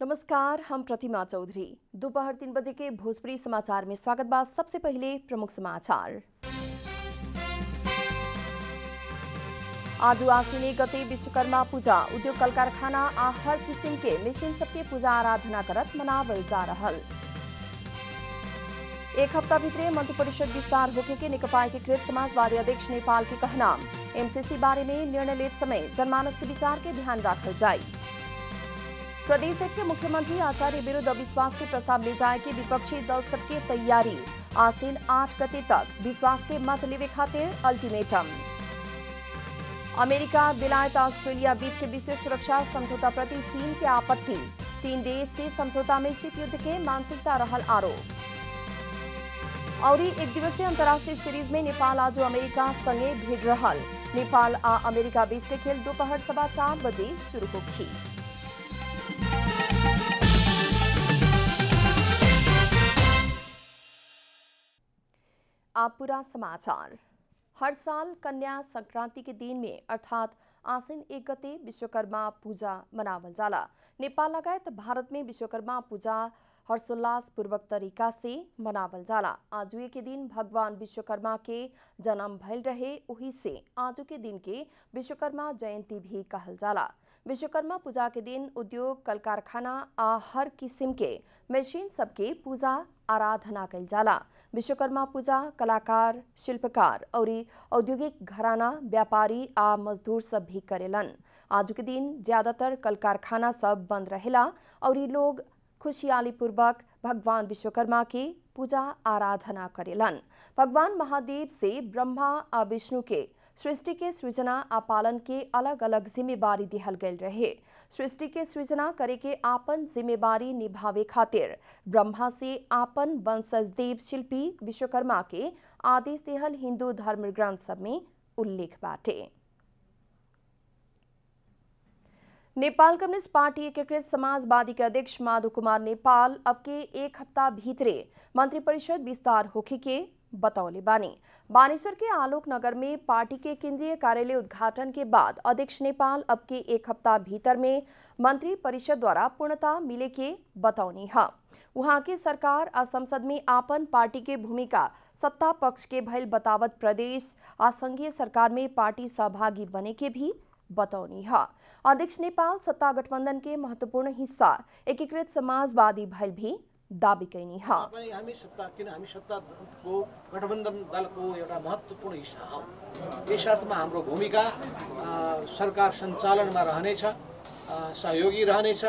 नमस्कार, हम प्रतिमा चौधरी। दोपहर 3 बजे के भोजपुरी समाचार में स्वागत बा। सबसे पहले प्रमुख समाचार। आज आश्विनी गते विश्वकर्मा पूजा उद्योग कल कारखाना आ हर किसिम के मिशन सबके पूजा आराधना करत मनावल जा रहल। एक हफ्ता भीतरे मंत्रिपरिषद विस्तार होके के नेकपा एकीकृत समाजवादी अध्यक्ष नेपाल के कहना। एमसीसी बारे में निर्णय लेते समय जनमानस के विचार के ध्यान रखल जाए। प्रदेश के मुख्यमंत्री आचार्य विरुद्ध अविश्वास के प्रस्ताव ले जाए के विपक्षी दल सबके तैयारी। आसीन 8 गते तक विश्वास के मत लेवे खातिर अल्टीमेटम। अमेरिका, बेलायत, ऑस्ट्रेलिया बीच के विशेष सुरक्षा समझौता प्रति चीन के आपत्ति। 3 देश के समझौता में शीत युद्ध के मानसिकता रहल आरोप। और एक दिवसीय अंतर्राष्ट्रीय सीरीज में नेपाल आज अमेरिका संगे भिड़ रहल। नेपाल आ अमेरिका बीच के खेल दोपहर 4:15 बजे शुरू होगी। आप पूरा समाचार। हर साल कन्या संक्रांति के दिन में अर्थात आश्विन 1 गते विश्वकर्मा पूजा मनावल जाला। नेपाल लगायत भारत में विश्वकर्मा पूजा हर्षोल्लास पूर्वक तरीका से मनावल जाला। आजुए के दिन भगवान विश्वकर्मा के जन्म भइल रहे, वही से आजू के दिन के विश्वकर्मा जयंती भी कहल जाला। विश्वकर्मा पूजा के दिन उद्योग कल कारखाना आ हर किस्म के मशीन सबके पूजा आराधना कल जाला। विश्वकर्मा पूजा कलाकार, शिल्पकार और औद्योगिक घराना, व्यापारी आ मजदूर सब भी करेलन। आज के दिन ज्यादातर कल कारखाना सब बंद रहेला और लोग खुशहाली पूर्वक भगवान विश्वकर्मा के पूजा आराधना करेलन। भगवान महादेव से ब्रह्मा आ विष्णु के सृष्टि के सृजना आ पालन के अलग अलग जिम्मेवारी दिहल गयल रहे। सृष्टि के सृजना करे के आपन जिम्मेवारी निभावे खातिर ब्रह्मा से आपन वंशज देव शिल्पी विश्वकर्मा के आदेश दिहल हिंदू धर्म ग्रंथ सब में उल्लेख बाटे। नेपाल कम्युनिस्ट पार्टी एकीकृत समाजवादी के अध्यक्ष माधव कुमार नेपाल अब के 1 हफ्ता भीतरे मंत्रिपरिषद विस्तार होखे के बतौले बानी। बानेश्वर के आलोक नगर में पार्टी के केंद्रीय कार्यालय उद्घाटन के बाद अध्यक्ष नेपाल अब के 1 हफ्ता भीतर में मंत्री परिषद द्वारा पूर्णता मिले के बतौनी है। वहां के सरकार आ संसद में आपन पार्टी के भूमिका सत्ता पक्ष के भइल बतावत प्रदेश आ संघीय सरकार में पार्टी सहभागी बने के भी बतौनी है। अध्यक्ष नेपाल सत्ता गठबंधन के महत्वपूर्ण हिस्सा एकीकृत समाजवादी भइल भी दाबी कैनी है। हामी सत्ताको गठबन्धन दलको एउटा महत्त्वपूर्ण हिस्सा हो। यस अर्थमा हाम्रो भूमिका सरकार सञ्चालनमा रहनेछ, सहयोगी रहनेछ,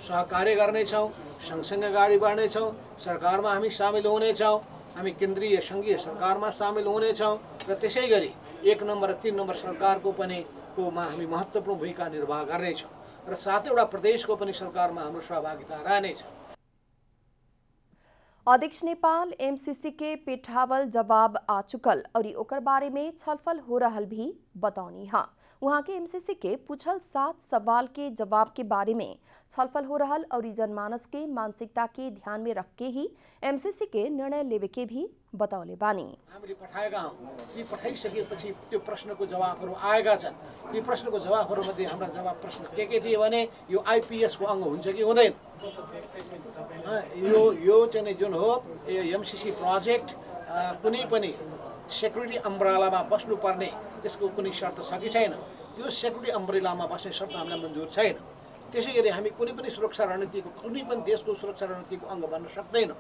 सहकार्य गर्नेछौँ, सँगसँगै अगाडि बढ्नेछौँ। सरकारमा हामी सामेल हुनेछौँ, हामी केन्द्रीय सङ्घीय सरकारमा सामेल हुनेछौँ र त्यसै गरी 1 नम्बर र 3 नम्बर सरकारको पनि हामी महत्त्वपूर्ण भूमिका निर्वाह गर्नेछौँ र साथै एउटा प्रदेशको पनि सरकारमा हाम्रो सहभागिता रहनेछ। अध्यक्ष नेपाल एमसीसी के पेठावल जवाब आ चुकल और ओकर बारे में छलफल हो रहल भी बतौनी है। वहाँ के एमसीसी के पूछल 7 सवाल के जवाब के बारे में छलफल हो रहल और जनमानस के मानसिकता के ध्यान में रख के ही एमसीसी के निर्णय लेवे के भी बतौले बानी। हामीले पठाएका हौं, ती पठाइसकेपछि त्यो प्रश्नको जवाबहरू आएका छन्। ती प्रश्नको जवाबहरूमध्ये हाम्रा जवाब प्रश्न के थिए भने यो आईपीएस को अंग हुन्छ कि हुँदैन, यो चाहिँ जुन हो एमसीसी प्रोजेक्ट कुनै पनि सेक्युरिटी अम्ब्रेलामा बस्नुपर्ने त्यसको कुनै शर्त छ कि छैन। त्यो सेक्युरिटी अम्ब्रेलामा बस्ने शर्त हामीलाई मन्जुर छैन। त्यसैगरी हामी कुनै पनि सुरक्षा रणनीतिको, कुनै पनि देशको सुरक्षा रणनीतिको अंग बन्न सक्दैनौँ।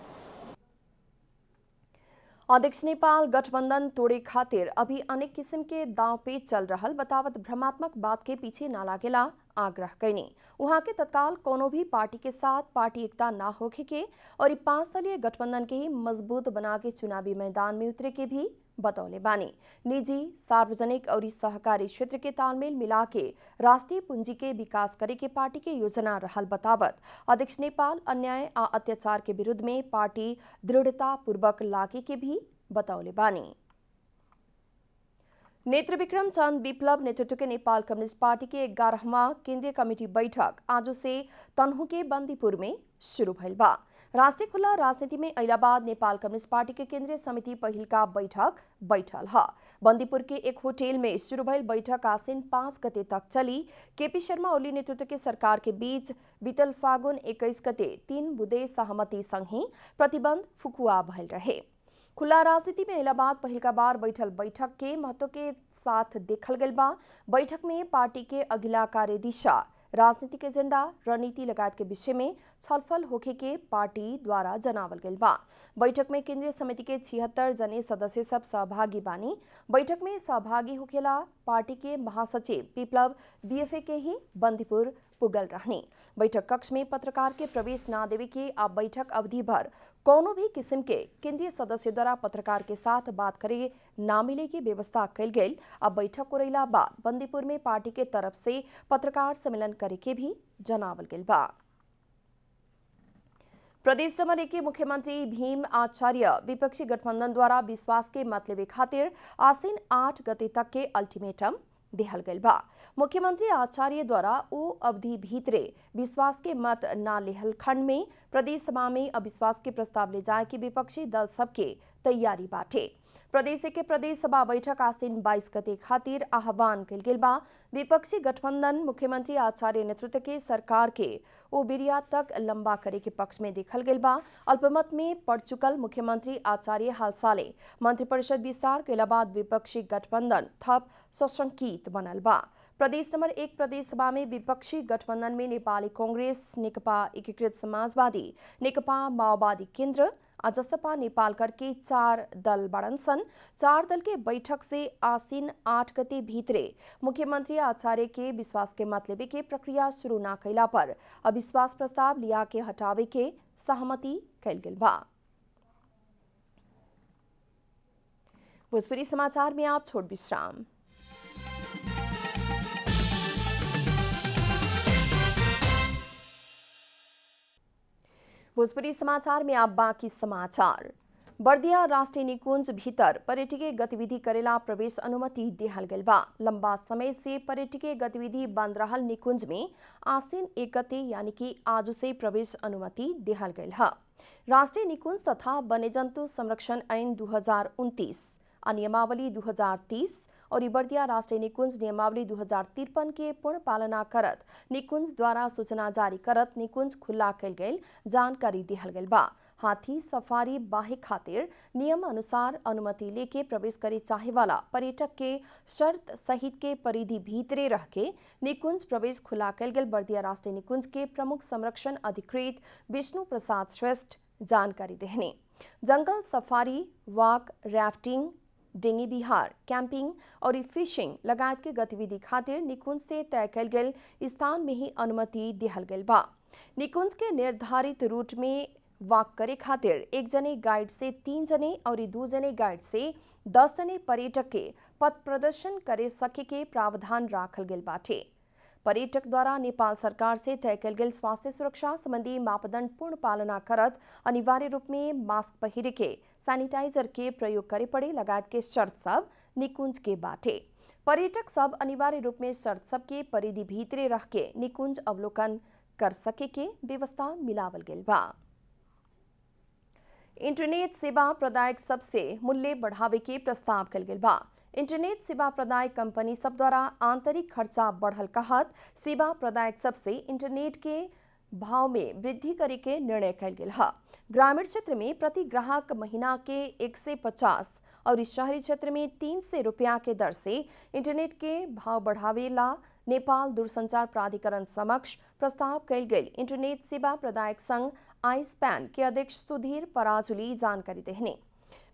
अध्यक्ष नेपाल गठबंधन तोड़े खातिर अभी अनेक किस्म के दांव पेच चल रहल बतावत भ्रमात्मक बात के पीछे ना लागेला आग्रह कैनी। वहाँ के तत्काल कोनो भी पार्टी के साथ पार्टी एकता ना होखे के और 5 दलीय गठबंधन के ही मजबूत बना के चुनावी मैदान में उतरे के भी बतौले बानी। निजी, सार्वजनिक और सहकारी क्षेत्र के तालमेल मिला के राष्ट्रीय पूंजी के विकास करे के पार्टी के योजना रहल बतावत अध्यक्ष नेपाल अन्याय आ अत्याचार के विरुद्ध में पार्टी दृढ़ता पूर्वक लागे के भी बतौले बानी। नेत्र विक्रम चंद विप्लव नेतृत्व के नेपाल कम्युनिस्ट पार्टी के 11वां केंद्रीय कमेटी बैठक आज से तनहु के बंदीपुर में शुरू भइल बा। राष्ट्रिय खुला राजनीति में इलाहाबाद नेपाल कम्युनिस्ट पार्टी के केंद्रीय समिति पहिलका बैठक बैठल ह। बंदीपुर के एक होटल में शुरू भइल बैठक आसिन 5 गते तक चली। केपी शर्मा ओली नेतृत्व के सरकार के बीच बीतल फागुन 21 गते 3 बुँदे सहमति संगे प्रतिबंध फुकुआ भइल रहे। खुला राजनीति में इलाहाबाद पहिलका बार बैठल बैठक के महत्व के साथ देखल गइल बा। बैठक में पार्टी के अगिला कार्य दिशा, राजनीतिक एजेंडा, रणनीति लगायत के विषय में छलफल होखे के पार्टी द्वारा जनावल गइल बा। बैठक में केंद्रीय समिति के 76 जने सदस्य सब सहभागी बानी। बैठक में सहभागी होखेला पार्टी के महासचिव विप्लव बीएफए के ही बंदीपुर पुगल रहनी। बैठक कक्ष में पत्रकार के प्रवेश न देवे के अब बैठक अवधि भर कोनो भी किस्म के केंद्रीय सदस्य द्वारा पत्रकार के साथ बात करे न मिले की व्यवस्था कल गई। अब बैठक कोरैला बाद बंदीपुर में पार्टी के तरफ से पत्रकार सम्मेलन करे के भी जनावल गइल बा। प्रदेश नंबर 1 के मुख्यमंत्री भीम आचार्य विपक्षी गठबंधन द्वारा विश्वास के मत लेवे खातिर आसिन 8 गते तक के अल्टीमेटम देहल गइल बा। मुख्यमंत्री आचार्य द्वारा ओ अवधि भीतरे विश्वास के मत न लेहल खंड में प्रदेश सभा में अविश्वास के प्रस्ताव ले जाए की विपक्षी दल सबके तैयारी बाटे। प्रदेश के प्रदेश सभा बैठक आसिन 22 गते खातिर आह्वान कइल गेल बा। विपक्षी गठबंधन मुख्यमंत्री आचार्य नेतृत्व के सरकार के ओ बिरिया तक लंबा करे के पक्ष में देखल गेल बा। अल्पमत में पड़ चुकल मुख्यमंत्री आचार्य हाल साले मंत्रिपरिषद विस्तार के बाद विपक्षी गठबंधन थप सशंकित बनल बा। प्रदेश नंबर 1 प्रदेश सभा में विपक्षी गठबंधन में नेपाली कांग्रेस, नेकपा एकीकृत समाजवादी, नेकपा माओवादी केन्द्र, जसपा नेपाल करके 4 दल बड़न सन। 4 दल के बैठक से आसिन 8 गते भीतरे मुख्यमंत्री आचार्य के विश्वास के मत लेवे के प्रक्रिया शुरू न कैला पर अविश्वास प्रस्ताव लिया के हटावे के सहमति कैल गेल बा। भोजपुरी समाचार में आप छोड़ विश्राम। भोजपुरी समाचार में आप बाकी समाचार। बर्दिया राष्ट्रीय निकुंज भीतर पर्यटकीय गतिविधि करेला प्रवेश अनुमति देहल गइल बा। लंबा समय से पर्यटकीय गतिविधि बंद रहल निकुंज में आसिन 1 गते यानी कि आज से प्रवेश अनुमति देहल गइल है। राष्ट्रीय निकुंज तथा वन्यजंतु संरक्षण ऐन 2029 नियमावली 2030 और बर्दिया राष्ट्रीय निकुंज नियमावली 2053 के पूर्ण पालना करत निकुंज द्वारा सूचना जारी करत निकुंज खुला कैल गई जानकारी दिहल गइल बा। हाथी सफारी बाहे खातिर नियम अनुसार अनुमति लेके प्रवेश करे चाहे वाला पर्यटक के शर्त सहित के परिधि भीतरे रह के निकुंज प्रवेश खुला कैल गइल बर्दिया राष्ट्रीय निकुंज के प्रमुख संरक्षण अधिकृत विष्णु प्रसाद श्रेष्ठ जानकारी देहने। जंगल सफारी, वाक, राफ्टिंग, डेंगी बिहार, कैंपिंग और फिशिंग लगायत के गतिविधि खातिर निकुंज से तय कैल गेल स्थान में ही अनुमति दिहल गेल बा। निकुंज के निर्धारित रूट में वाक करे खातिर 1 जने गाइड से 3 जने और 2 जने गाइड से 10 जने पर्यटक के पथ प्रदर्शन करे सके के प्रावधान राखल गेल बाटे। पर्यटक द्वारा नेपाल सरकार से तय कैल गेल स्वास्थ्य सुरक्षा संबंधी मापदंड पूर्ण पालना करत अनिवार्य रूप में मास्क पहिरे के, सैनिटाइजर के प्रयोग करे पड़े लगायत के शर्त सब निकुंज के बाटे। पर्यटक सब अनिवार्य रूप में शर्त सब के परिधि भीतरे रह के निकुंज अवलोकन कर सके के व्यवस्था मिलावल गेल बा। इंटरनेट सेवा प्रदायक सबसे मूल्य बढ़ावे के प्रस्ताव कल गेल बा। इंटरनेट सेवा प्रदायक कंपनी सब द्वारा आंतरिक खर्चा बढ़ल कहत सेवा प्रदायक सबसे इंटरनेट के भाव में वृद्धि करे के निर्णय कल गेल है। ग्रामीण क्षेत्र में प्रति ग्राहक महीना के 150 और इस शहरी क्षेत्र में 300 रुपया के दर से इंटरनेट के भाव बढ़ावेला नेपाल दूरसंचार प्राधिकरण समक्ष प्रस्ताव कल गई। इंटरनेट सेवा प्रदायक संघ आईस्पैन के अध्यक्ष सुधीर पराजुली जानकारी देहने।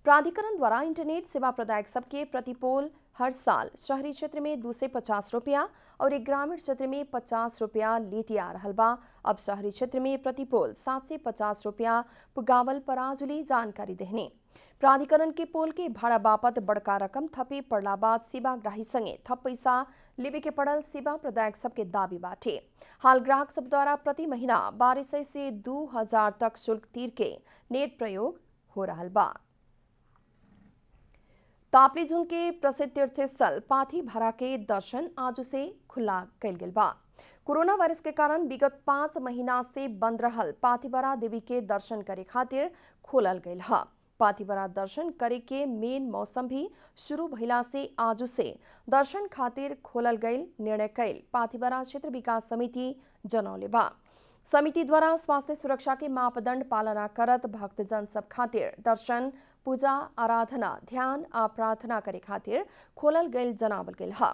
प्राधिकरण द्वारा इंटरनेट सेवा प्रदायक सबके प्रतिपोल हर साल शहरी क्षेत्र में 250 रुपया और एक ग्रामीण क्षेत्र में 50 रुपया लेती आ रहल बा। अब शहरी क्षेत्र में प्रतिपोल 750 रुपया पुगावल पराजुली जानकारी देहने। प्राधिकरण के पोल के भाड़ा बापत बड़का रकम थपे पड़ला बाद सेवाग्राही संगे थप पैसा लेवे के पड़ल सेवा प्रदायक सबके दाबी बाटे। हाल ग्राहक सब द्वारा प्रति महीना 1200 से 2000 तक शुल्क तीर के नेट प्रयोग हो रहल बा। ताप्लेजुङ के प्रसिद्ध तीर्थस्थल पाथी भरा के दर्शन आज से खुला कैल गेल बा। कोरोना वायरस के कारण विगत 5 महीना से बंद रहल पाथिभरा देवी के दर्शन करे खातिर खोलल गयल है। पाथिभरा दर्शन करे के मेन मौसम भी शुरू भइला से आज से दर्शन खातिर खोलल गयल निर्णय कैल पाथिभरा क्षेत्र विकास समिति जनौले बा। समिति द्वारा स्वास्थ्य सुरक्षा के मापदंड पालना करत भक्तजन सब खातिर दर्शन, पूजा, आराधना, ध्यान आ प्रार्थना करे खातिर खोलल गयल जनावल गयल है।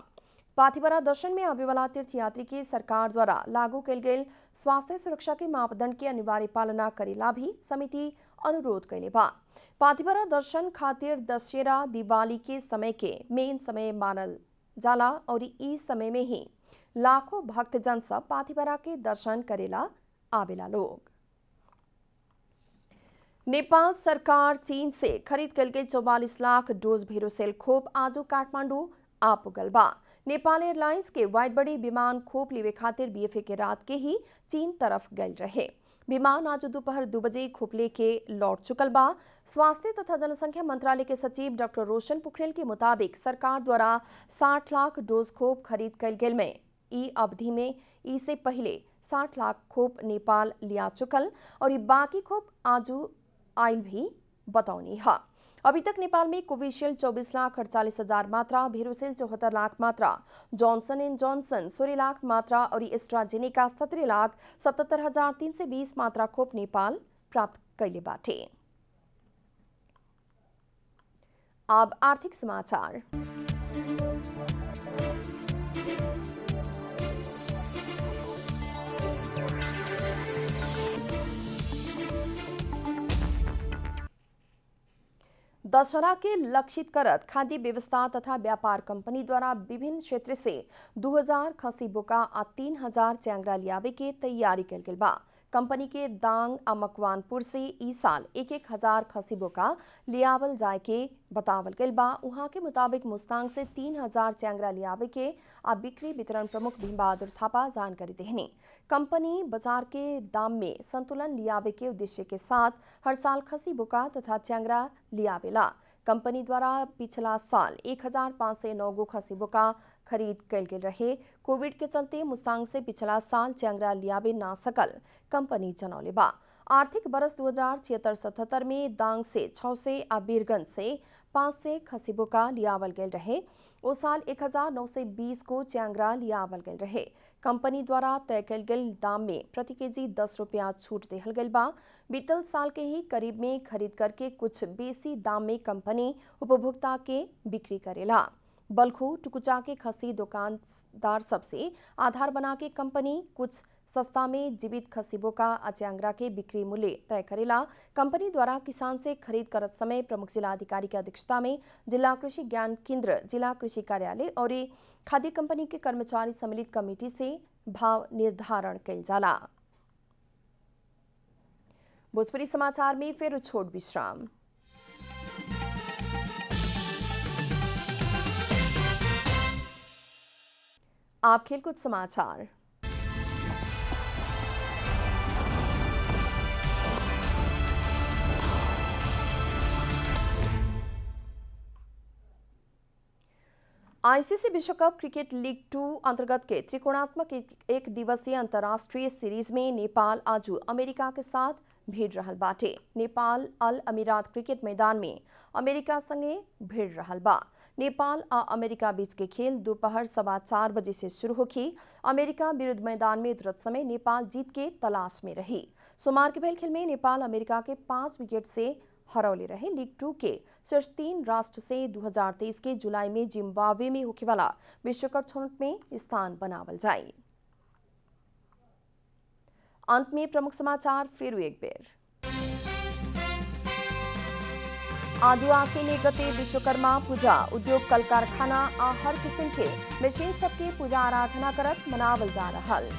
पाथिभरा दर्शन में आवे वाला तीर्थयात्री के सरकार द्वारा लागू कैल गयल स्वास्थ्य सुरक्षा के मापदंड के अनिवार्य पालना करेला भी समिति अनुरोध कैले बा। पाथिभरा दर्शन खातिर दशहरा, दिवाली के समय के मेन समय मानल जाला और ई समय में ही लाखों भक्तजन सब पाथिभरा के दर्शन करेला आवेला लोग। नेपाल सरकार चीन से खरीद कल के 44 लाख डोज भेरोसेल खोप आज काठमांडू आ पुगल बा। नेपाल एयरलाइंस के वाइड बॉडी विमान खोप लेवे खातिर बीएफए के रात के ही चीन तरफ गल रहे। विमान आज दोपहर 2 बजे खोप लेके लौट चुकल बा। स्वास्थ्य तथा जनसंख्या मंत्रालय के सचिव डॉक्टर रोशन पोखरेल के मुताबिक सरकार द्वारा 60 लाख डोज खोप खरीद कल गेल में ई अवधि में ई से पहले 60 लाख खोप नेपाल लिया चुकल और ये बाकी खोप आजू आयल भी बतौनी है। अभी तक नेपाल में कोविशील्ड 24,48,000 मात्रा, भेरोसेल 74 लाख मात्रा, जॉनसन एंड जॉनसन 16 लाख मात्रा और एस्ट्राजेनेका 17,77,320 मात्रा खोप नेपाल प्राप्त कैले बाटे। अब आर्थिक समाचार। दशहरा के लक्षित करत खाद्य व्यवस्था तथा व्यापार कंपनी द्वारा विभिन्न क्षेत्र से 2000 खसी बोका आ 3000 च्यांगरा लियावे के तैयारी कल गेल बा। कंपनी के दांग आ मकवानपुर से ई साल 1,000 खसी बोका लियावल जाए के बतावल गेल बा। उहाँ के मुताबिक मुस्तांग से 3000 च्यांगरा लियावे के आ बिक्री वितरण प्रमुख भीम बहादुर थापा जानकारी देहनी। कंपनी बाजार के दाम में संतुलन लियावे के उद्देश्य के साथ हर साल खसी बोका तथा च्यांगरा लियावेला। कंपनी द्वारा पिछला साल 1509 गो खसी बोका खरीद कल गेल रहे। कोविड के चलते मुस्तांग से पिछला साल च्यांगरा लियावे ना सकल कंपनी जनौले बा। आर्थिक बरस 2076-77 में दांग से 600 आ बीरगंज से 500 खसी बोका लियावल गेल रहे। ओ साल 1920 को च्यांगरा लियावल गेल रहे। कंपनी द्वारा तय कल गेल दाम में प्रति केजी 10 रुपया छूट देहल गेल बा। बीतल साल के ही करीब में खरीद करके कुछ बेसी दाम में कंपनी उपभोक्ता के बिक्री करेला। बलखू टुकुचा के खसी दुकानदार सबसे आधार बना के कंपनी कुछ सस्ता में जीवित खसी बोका आ च्यांगरा के बिक्री मूल्य तय करेला। कंपनी द्वारा किसान से खरीद करत समय प्रमुख जिला अधिकारी की अध्यक्षता में जिला कृषि ज्ञान केंद्र, जिला कृषि कार्यालय और खाद्य कंपनी के कर्मचारी सम्मिलित कमेटी से भाव निर्धारण कइल जाला। भोजपुरी समाचार में फिर छोट विश्राम। आप खेलकूद समाचार। आईसीसी विश्व कप क्रिकेट लीग 2 अंतर्गत के त्रिकोणात्मक एक दिवसीय अंतर्राष्ट्रीय सीरीज में नेपाल आज अमेरिका के साथ भिड़ रहल बाटे। नेपाल अल अमीरात क्रिकेट मैदान में अमेरिका संगे भिड़ रहल बा। नेपाल आ अमेरिका बीच के खेल दोपहर 4:15 बजे से शुरू होगी। अमेरिका विरुद्ध मैदान में उतरत समय नेपाल जीत के तलाश में रही। सोमवार के पहले खेल में नेपाल अमेरिका के 5 विकेट से हरौले रहे। लीग 2 के शीर्ष 3 राष्ट्र से 2023 के जुलाई में जिम्बाब्वे में होने वाला विश्व कप छनौट में स्थान बनावल जाए। अंत में प्रमुख समाचार फिर एक बेर। आज आसीन 1 गते विश्वकर्मा पूजा उद्योग कल कारखाना आ हर किस्म के मशीन सबके पूजा आराधना करत मनावल जा रहल।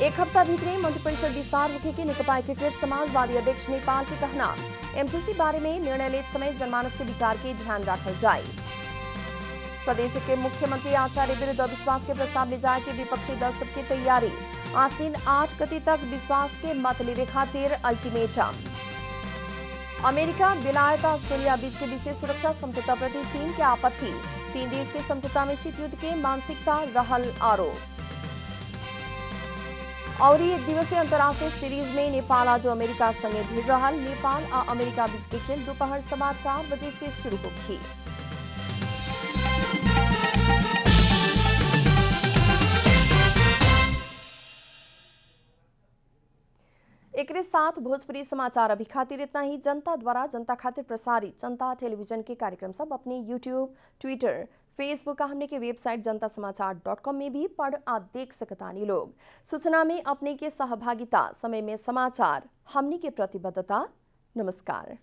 एक हफ्ता भीतरे मंत्रिपरिषद विस्तार होने के नेकपा एकीकृत समाजवादी अध्यक्ष नेपाल के कहना। एमसीसी बारे में निर्णय लेते समय जनमानस के विचार के ध्यान रखल जाए। प्रदेश के मुख्यमंत्री आचार्य विरुद्ध अविश्वास के प्रस्ताव ले जाए के विपक्षी दल सबकी तैयारी। आसीन 8 गते तक विश्वास के मत लेवे खातिर अल्टीमेटम। अमेरिका, बेलायत, ऑस्ट्रेलिया बीच के विशेष सुरक्षा समझौता प्रति चीन के आपत्ति। तीन देश के समझौता में शीत युद्ध के मानसिकता रहल आरोप। और एक दिवसीय अंतर्राष्ट्रीय सीरीज में नेपाल आज अमेरिका संगे भिड़ रहल। नेपाल आ अमेरिका बीच के खेल दोपहर 4:15 बजे से शुरू होगी। एक साथ भोजपुरी समाचार अभी खातिर इतना ही। जनता द्वारा जनता खातिर प्रसारित जनता टेलीविजन के कार्यक्रम सब अपने यूट्यूब, ट्विटर, फेसबुक का हमने के वेबसाइट जनतासमाचार.com में भी पढ़ आ देख सकतानी लोग। सूचना में अपने के सहभागिता, समय में समाचार, हमने के प्रतिबद्धता। नमस्कार।